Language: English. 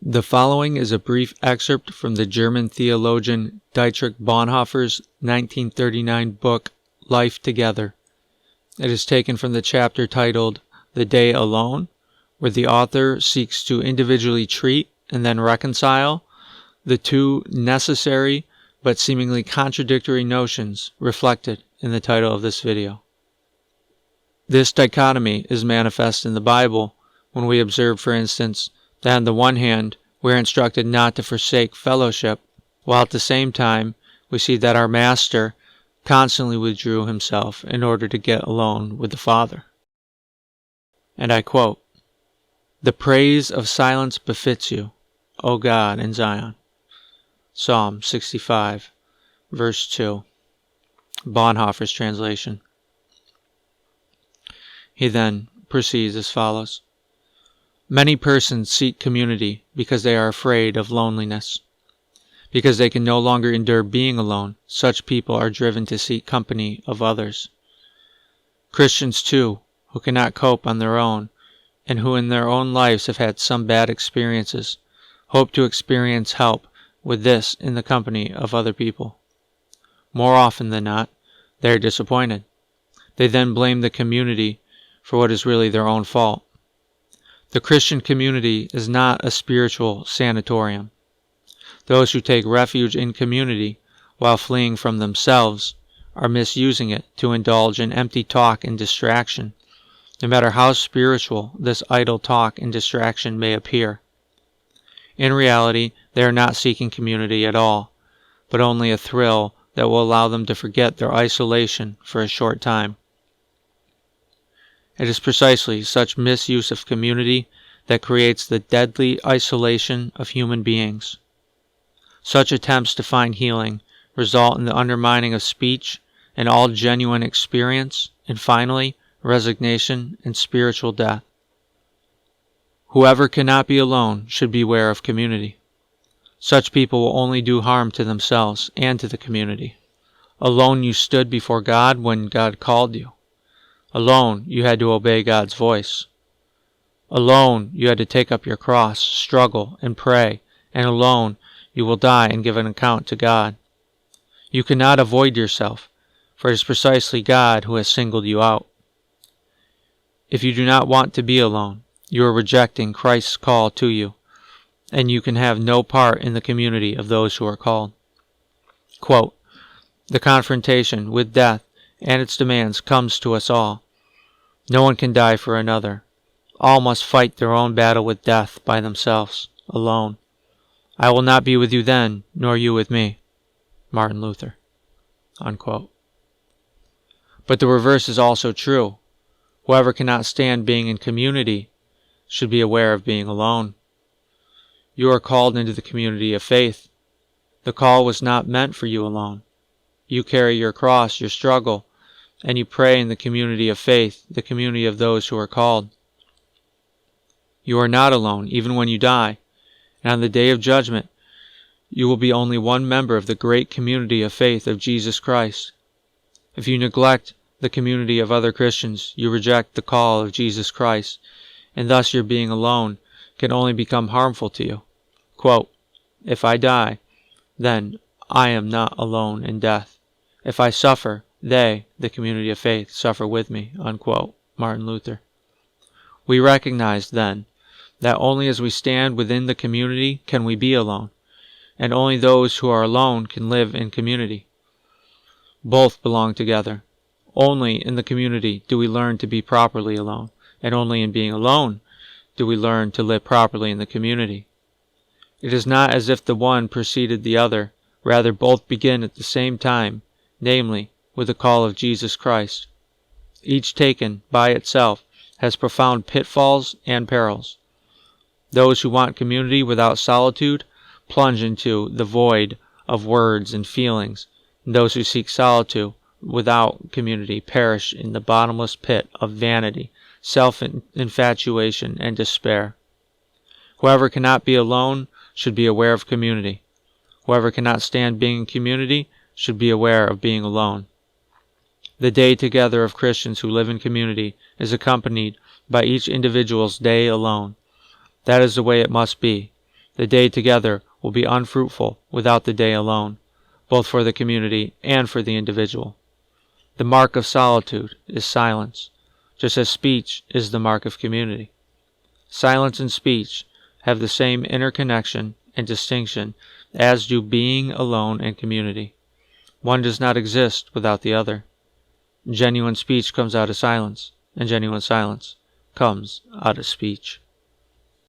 The following is a brief excerpt from the German theologian Dietrich Bonhoeffer's 1939 book, Life Together. It is taken from the chapter titled The Day Alone, where the author seeks to individually treat and then reconcile the two necessary but seemingly contradictory notions reflected in the title of this video. This dichotomy is manifest in the Bible when we observe, for instance, that on the one hand, we are instructed not to forsake fellowship, while at the same time, we see that our Master constantly withdrew himself in order to get alone with the Father. And I quote, "The praise of silence befits you, O God in Zion." Psalm 65, verse 2. Bonhoeffer's translation. He then proceeds as follows. Many persons seek community because they are afraid of loneliness. Because they can no longer endure being alone, such people are driven to seek company of others. Christians, too, who cannot cope on their own, and who in their own lives have had some bad experiences, hope to experience help with this in the company of other people. More often than not, they are disappointed. They then blame the community for what is really their own fault. The Christian community is not a spiritual sanatorium. Those who take refuge in community while fleeing from themselves are misusing it to indulge in empty talk and distraction, no matter how spiritual this idle talk and distraction may appear. In reality, they are not seeking community at all, but only a thrill that will allow them to forget their isolation for a short time. It is precisely such misuse of community that creates the deadly isolation of human beings. Such attempts to find healing result in the undermining of speech and all genuine experience, and finally, resignation and spiritual death. Whoever cannot be alone should beware of community. Such people will only do harm to themselves and to the community. Alone you stood before God when God called you. Alone, you had to obey God's voice. Alone, you had to take up your cross, struggle, and pray, and alone, you will die and give an account to God. You cannot avoid yourself, for it is precisely God who has singled you out. If you do not want to be alone, you are rejecting Christ's call to you, and you can have no part in the community of those who are called. Quote, "The confrontation with death and its demands comes to us all. No one can die for another. All must fight their own battle with death by themselves, alone. I will not be with you then, nor you with me." Martin Luther. Unquote. But the reverse is also true. Whoever cannot stand being in community should be aware of being alone. You are called into the community of faith. The call was not meant for you alone. You carry your cross, your struggle, and you pray in the community of faith, the community of those who are called. You are not alone, even when you die, and on the day of judgment, you will be only one member of the great community of faith of Jesus Christ. If you neglect the community of other Christians, you reject the call of Jesus Christ, and thus your being alone can only become harmful to you. Quote, "If I die, then I am not alone in death. If I suffer, they, the community of faith, suffer with me." Unquote. Martin Luther. We recognize, then, that only as we stand within the community can we be alone, and only those who are alone can live in community. Both belong together. Only in the community do we learn to be properly alone, and only in being alone do we learn to live properly in the community. It is not as if the one preceded the other, rather both begin at the same time, namely, with the call of Jesus Christ. Each taken by itself has profound pitfalls and perils. Those who want community without solitude plunge into the void of words and feelings, and those who seek solitude without community perish in the bottomless pit of vanity, self-infatuation, and despair. Whoever cannot be alone should be aware of community. Whoever cannot stand being in community should be aware of being alone. The day together of Christians who live in community is accompanied by each individual's day alone. That is the way it must be. The day together will be unfruitful without the day alone, both for the community and for the individual. The mark of solitude is silence, just as speech is the mark of community. Silence and speech have the same interconnection and distinction as do being alone and community. One does not exist without the other. Genuine speech comes out of silence, and genuine silence comes out of speech.